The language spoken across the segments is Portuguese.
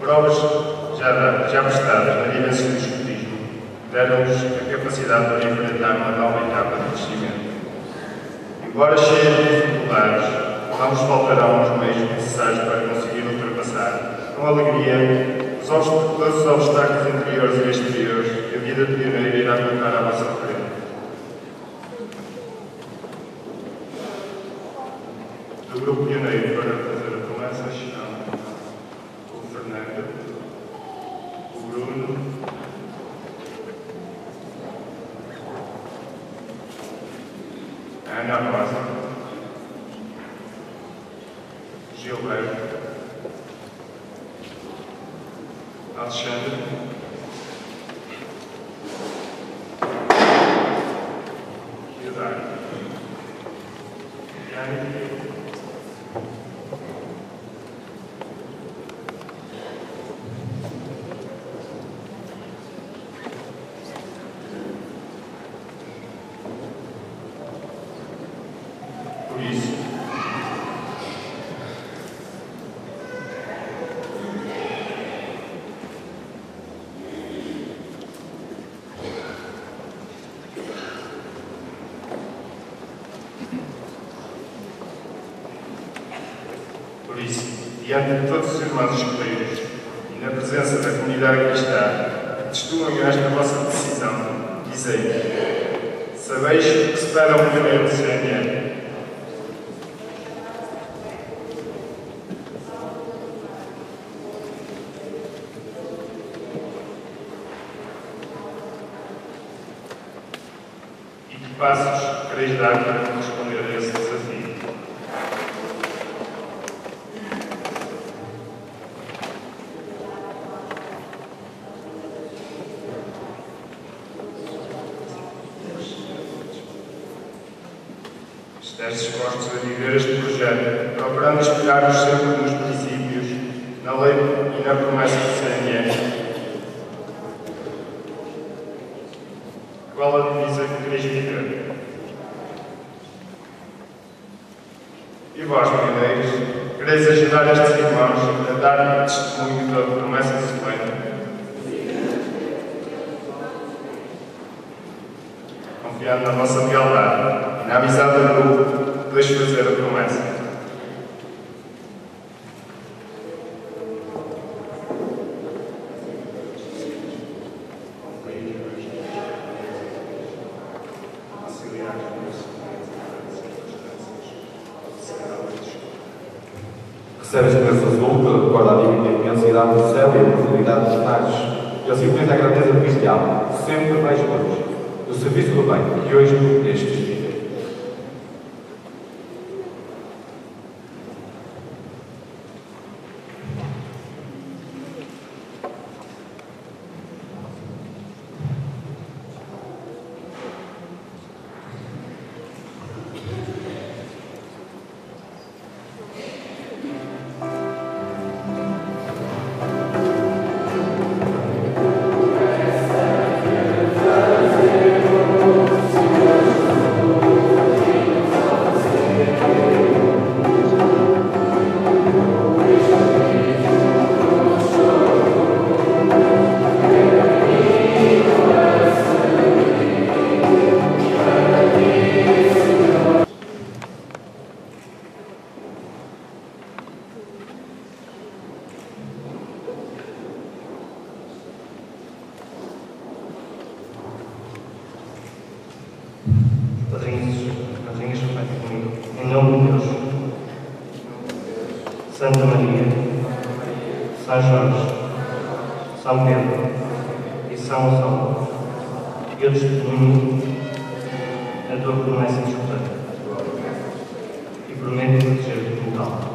provas já prestadas na vivência do escotismo deram-nos a capacidade para enfrentar uma nova etapa de crescimento. Embora cheios de dificuldades, não nos faltarão os meios necessários para conseguir ultrapassar, com alegria, todos os obstáculos interiores e exteriores que a vida pioneira irá colocar à vossa frente. Do grupo pioneiro para fazer a promessa estão o Fernando, o Bruno, a Ana Rosa, Gilberto, Alexandre, Eduardo, Yanni, por isso, diante de todos os irmãos escolhidos e na presença da comunidade cristã, que testemunham esta vossa decisão, dizei: sabeis o que separa o pioneiro do CNR? E que passos quereis dar para corresponder a esse desafio? Estes dispostos a viver este projeto, procurando inspirar-nos sempre nos princípios, na lei e na promessa do CNR. Qual a divisa que quereis viver? E vós, pioneiros, quereis ajudar estes irmãos a dar testemunho da promessa do Senhor? Confiando na vossa lealdade e na amizade do grupo, deixo fazer a promessa. Recebes com esse azul que recorda a divina imensidade do céu e a profundidade dos mares, e a simplesmente a grandeza do cristiano, sempre mais longe, do serviço do bem, que hoje estes vivem. Padrinhos, repetem comigo. Em nome de Deus, Santa Maria, São Jorge, São Pedro e São Gonçalo, eu testemunho a tua promessa de escutar e prometo proteger-te como tal.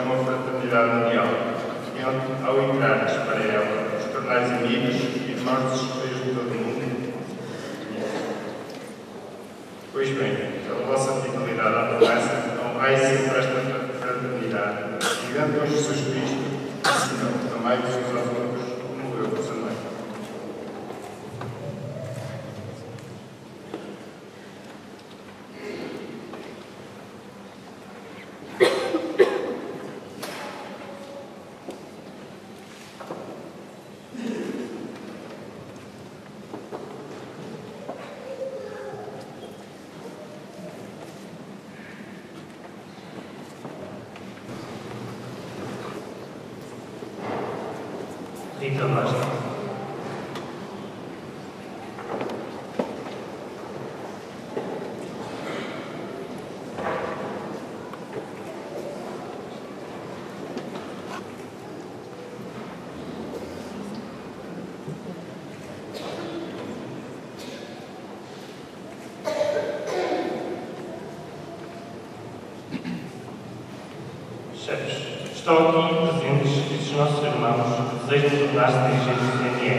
uma fraternidade mundial, e onde, ao entrares para ela, os tornais amigos e irmãos dos espelhos de todo o mundo. Pois bem, pela vossa fidelidade à promessa, honrai sempre esta fraternidade, e dando a Jesus Cristo, Senhor, amai-vos uns aos outros, como eu vos amei. Rita Basta. Chefes, estão aqui presentes estes nossos irmãos que desejam tornar-se dirigentes do CNE.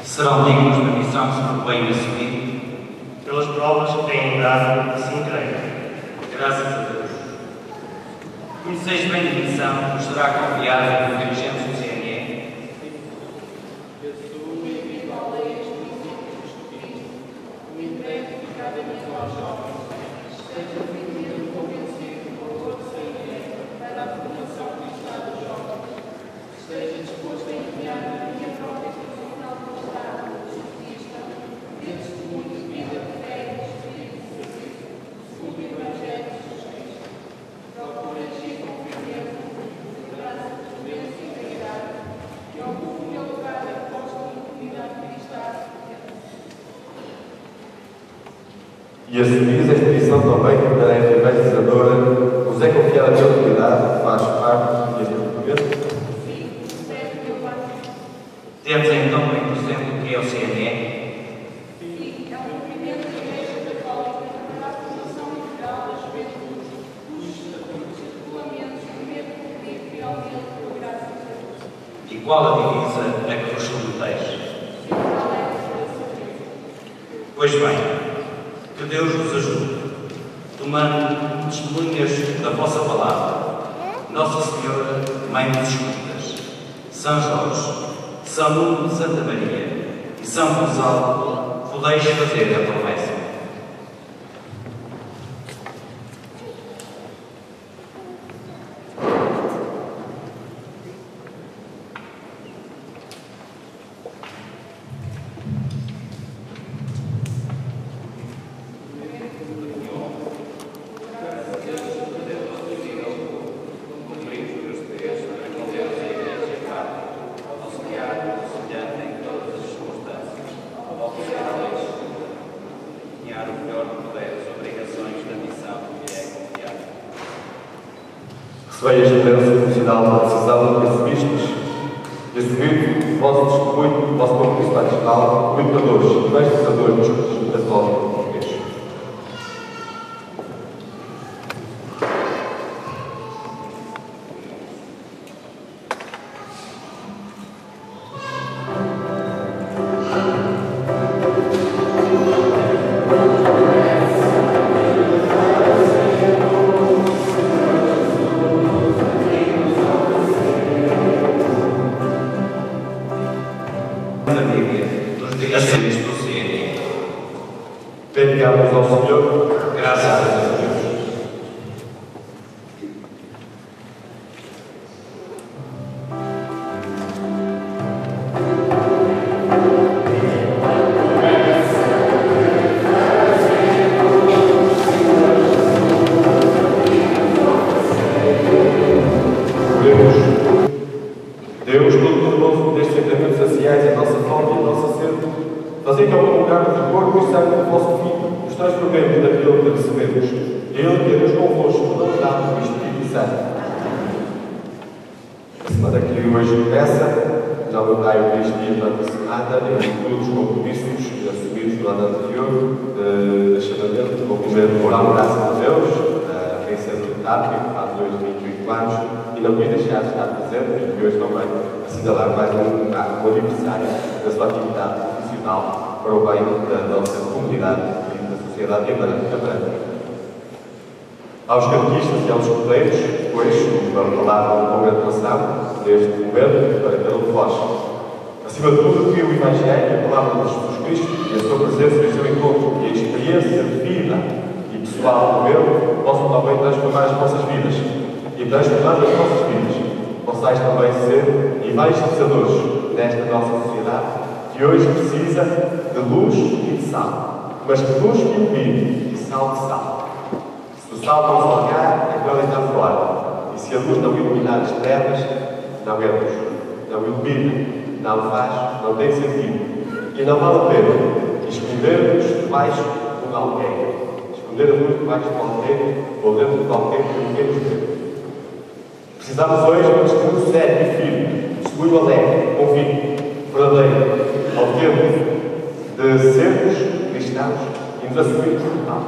Serão dignos da missão que por bem assumido? Pelas provas que têm dado, assim creio. Graças a Deus. Conheceis bem a missão que vos será confiada por dirigentes do CNE? E assumis esta missão também que tarefa evangelizadora, vos é confiada a autoridade que faz parte deste documento? Temos então bem presente o que é o CNE? E qual a divisa a que vos submeteis? Pois bem, que Deus vos ajude, tomando testemunhas da vossa palavra, Nossa Senhora, Mãe dos Escutas, São Jorge, São Nuno de Santa Maria e São Gonçalo, podeis fazer a promessa. Recebei esta bênção como sinal da decisão que assumistes e assumido o vosso testemunho, o vosso compromisso tradicional, comunicadores e evangelizadores da católica português. Bendigamos ao Senhor, graças a Deus. Deus Todo-Poderoso, destes sacramentos saciais a nossa fome e a nossa sede, fazei que ao colocarmos o corpo e sangue do vosso Filho, nos transformemos daquilo que recebemos. Ele que é Deus convosco, na unidade do Espírito Santo. A semana que hoje começa, já o Pai neste dia durante a semana, em todos os compromissos assumidos no ano anterior, deixando a Deus, vou primeiro orar graças a Deus, quem sendo Cátia, que faz hoje 28 anos, e não quis deixar de estar presente, e hoje também assinalar mais um aniversário da sua atividade profissional para o bem da nossa comunidade e da sociedade abrante. Aos catequistas e aos escuteiros, depois, vamos falar de uma congratulação deste momento para cada um de vós. Acima de tudo, que o Evangelho, a palavra de Jesus Cristo e a sua presença e o seu encontro e a experiência de vida e pessoal do meu possam também transformar as vossas vidas e transformando as vossas vidas, possais também ser evangelizadores nesta nossa sociedade que hoje precisa de luz e de sal, mas de luz que ilumine e sal de sal. Se o sal não salgar, então ele está fora, e se a luz não iluminar as trevas, não é luz, não ilumina, não faz, não tem sentido. E não vale a pena esconder-nos debaixo de um alguém. Esconder a luz debaixo de alguém ou dentro de alguém que não queremos ver. Precisamos hoje de um testemunho sério e firme, testemunho alegre, convicto, verdadeiro, ao tempo de sermos cristãos e nos assumirmos como tal.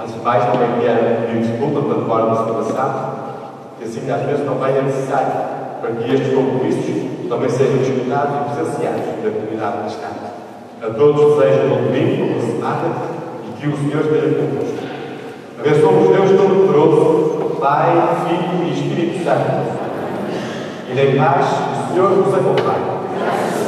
Antes de mais, também quero pedir desculpa pela forma de situação, que assim às vezes não venha necessário para que estes compromissos também sejam escutados e presenciados da comunidade cristã. A todos desejo um bom domingo, uma semana e que o Senhor esteja convosco. Abençoe-vos Deus Todo-Poderoso, Pai, Filho e Espírito Santo. E em paz o Senhor vos acompanhe.